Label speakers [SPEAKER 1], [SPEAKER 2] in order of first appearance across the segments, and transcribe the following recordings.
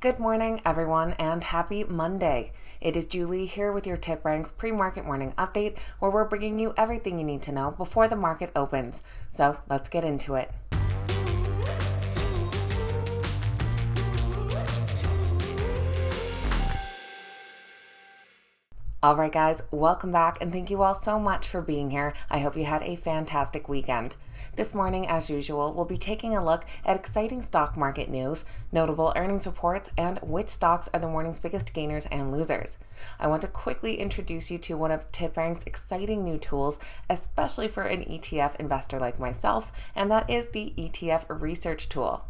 [SPEAKER 1] Good morning, everyone, and happy Monday. It is Julie here with your TipRanks pre-market morning update, where we're bringing you everything you need to know before the market opens. So let's get into it. Alright guys, welcome back and thank you all so much for being here. I hope you had a fantastic weekend. This morning, as usual, we'll be taking a look at exciting stock market news, notable earnings reports, and which stocks are the morning's biggest gainers and losers. I want to quickly introduce you to one of TipRanks' exciting new tools, especially for an ETF investor like myself, and that is the ETF Research Tool.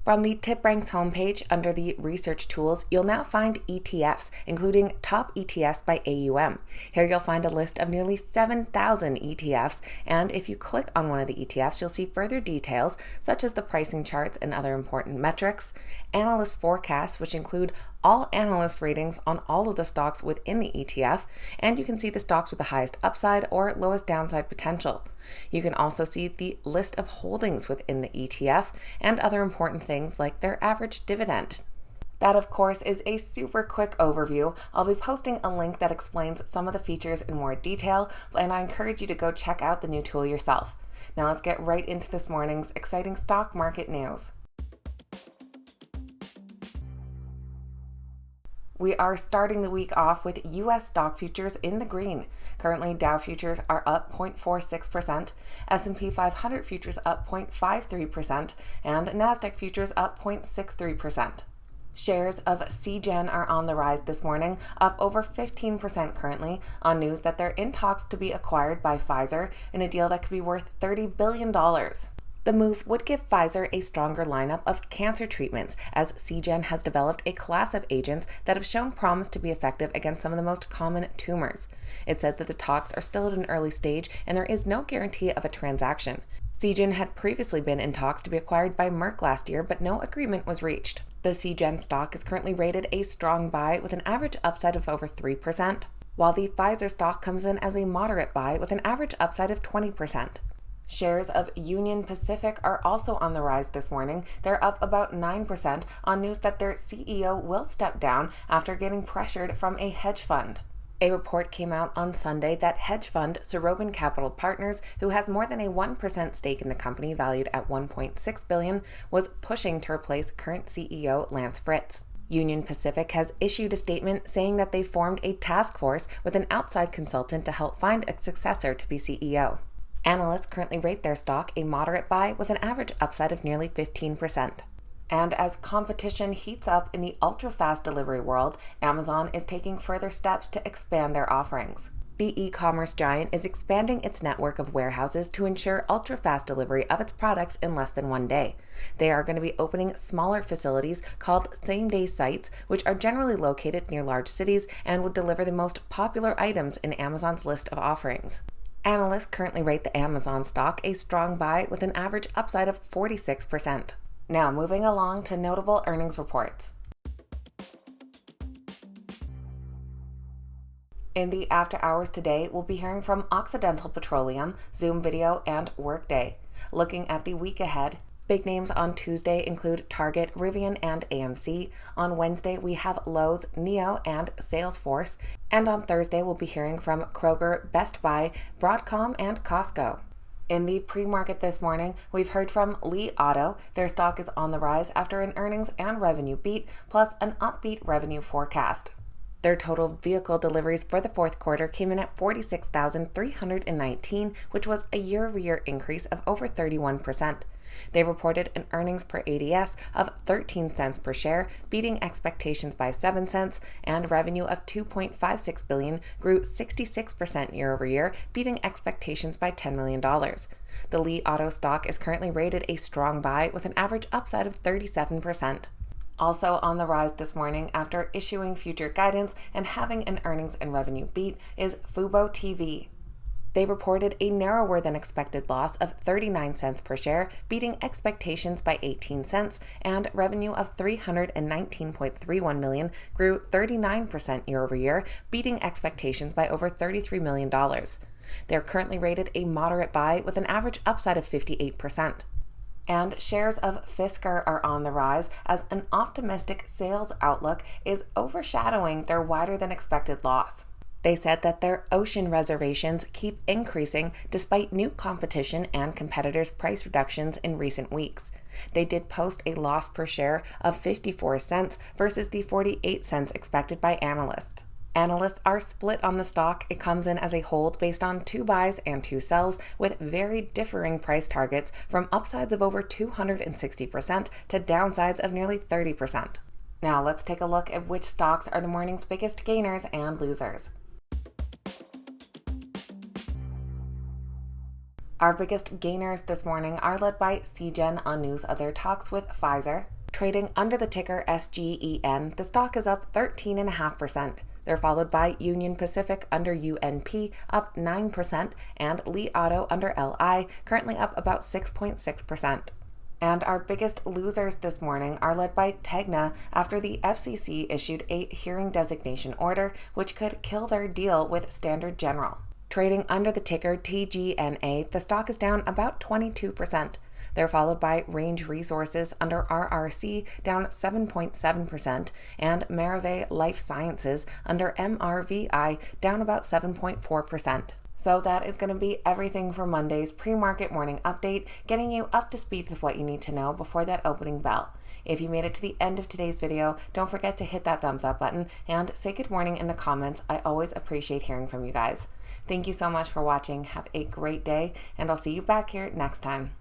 [SPEAKER 1] From the TipRanks homepage, under the Research Tools, you'll now find ETFs, including top ETFs by AUM. Here you'll find a list of nearly 7,000 ETFs, and if you click on one of the ETFs, you'll see further details, such as the pricing charts and other important metrics, analyst forecasts, which include all analyst ratings on all of the stocks within the ETF, and you can see the stocks with the highest upside or lowest downside potential. You can also see the list of holdings within the ETF and other important things like their average dividend. That, of course, is a super quick overview. I'll be posting a link that explains some of the features in more detail, and I encourage you to go check out the new tool yourself. Now let's get right into this morning's exciting stock market news. We are starting the week off with U.S. stock futures in the green. Currently, Dow futures are up 0.46%, S&P 500 futures up 0.53%, and NASDAQ futures up 0.63%. Shares of Seagen are on the rise this morning, up over 15% currently, on news that they're in talks to be acquired by Pfizer in a deal that could be worth $30 billion. The move would give Pfizer a stronger lineup of cancer treatments, as Seagen has developed a class of agents that have shown promise to be effective against some of the most common tumors. It said that the talks are still at an early stage and there is no guarantee of a transaction. Seagen had previously been in talks to be acquired by Merck last year, but no agreement was reached. The Seagen stock is currently rated a strong buy with an average upside of over 3%, while the Pfizer stock comes in as a moderate buy with an average upside of 20%. Shares of Union Pacific are also on the rise this morning. They're up about 9% on news that their CEO will step down after getting pressured from a hedge fund. A report came out on Sunday that hedge fund Seagen Capital Partners, who has more than a 1% stake in the company valued at $1.6 billion, was pushing to replace current CEO Lance Fritz. Union Pacific has issued a statement saying that they formed a task force with an outside consultant to help find a successor to be CEO. Analysts currently rate their stock a moderate buy with an average upside of nearly 15%. And as competition heats up in the ultra-fast delivery world, Amazon is taking further steps to expand their offerings. The e-commerce giant is expanding its network of warehouses to ensure ultra-fast delivery of its products in less than one day. They are going to be opening smaller facilities called same-day sites, which are generally located near large cities and would deliver the most popular items in Amazon's list of offerings. Analysts currently rate the Amazon stock a strong buy with an average upside of 46%. Now moving along to notable earnings reports. In the after hours today, we'll be hearing from Occidental Petroleum, Zoom Video, and Workday. Looking at the week ahead, big names on Tuesday include Target, Rivian, and AMC. On Wednesday, we have Lowe's, Neo, and Salesforce. And on Thursday, we'll be hearing from Kroger, Best Buy, Broadcom, and Costco. In the pre-market this morning, we've heard from Li Auto. Their stock is on the rise after an earnings and revenue beat, plus an upbeat revenue forecast. Their total vehicle deliveries for the fourth quarter came in at 46,319, which was a year-over-year increase of over 31%. They reported an earnings per ADS of 13 cents per share, beating expectations by 7 cents, and revenue of $2.56 billion grew 66% year-over-year, beating expectations by $10 million. The Li Auto stock is currently rated a strong buy with an average upside of 37%. Also on the rise this morning after issuing future guidance and having an earnings and revenue beat is fuboTV. They reported a narrower than expected loss of 39 cents per share, beating expectations by 18 cents, and revenue of $319.31 million grew 39% year over year, beating expectations by over $33 million. They're currently rated a moderate buy with an average upside of 58%. And shares of Fisker are on the rise as an optimistic sales outlook is overshadowing their wider than expected loss. They said that their ocean reservations keep increasing despite new competition and competitors' price reductions in recent weeks. They did post a loss per share of 54 cents versus the 48 cents expected by analysts. Analysts are split on the stock. It comes in as a hold based on 2 buys and 2 sells with very differing price targets from upsides of over 260% to downsides of nearly 30%. Now let's take a look at which stocks are the morning's biggest gainers and losers. Our biggest gainers this morning are led by Seagen on news of their talks with Pfizer. Trading under the ticker SGEN, the stock is up 13.5%. They're followed by Union Pacific under UNP, up 9%, and Li Auto under LI, currently up about 6.6%. And our biggest losers this morning are led by Tegna after the FCC issued a hearing designation order, which could kill their deal with Standard General. Trading under the ticker TGNA, the stock is down about 22%. They're followed by Range Resources under RRC, down 7.7%, and Maravay Life Sciences under MRVI, down about 7.4%. So that is going to be everything for Monday's pre-market morning update, getting you up to speed with what you need to know before that opening bell. If you made it to the end of today's video, don't forget to hit that thumbs up button and say good morning in the comments. I always appreciate hearing from you guys. Thank you so much for watching. Have a great day, and I'll see you back here next time.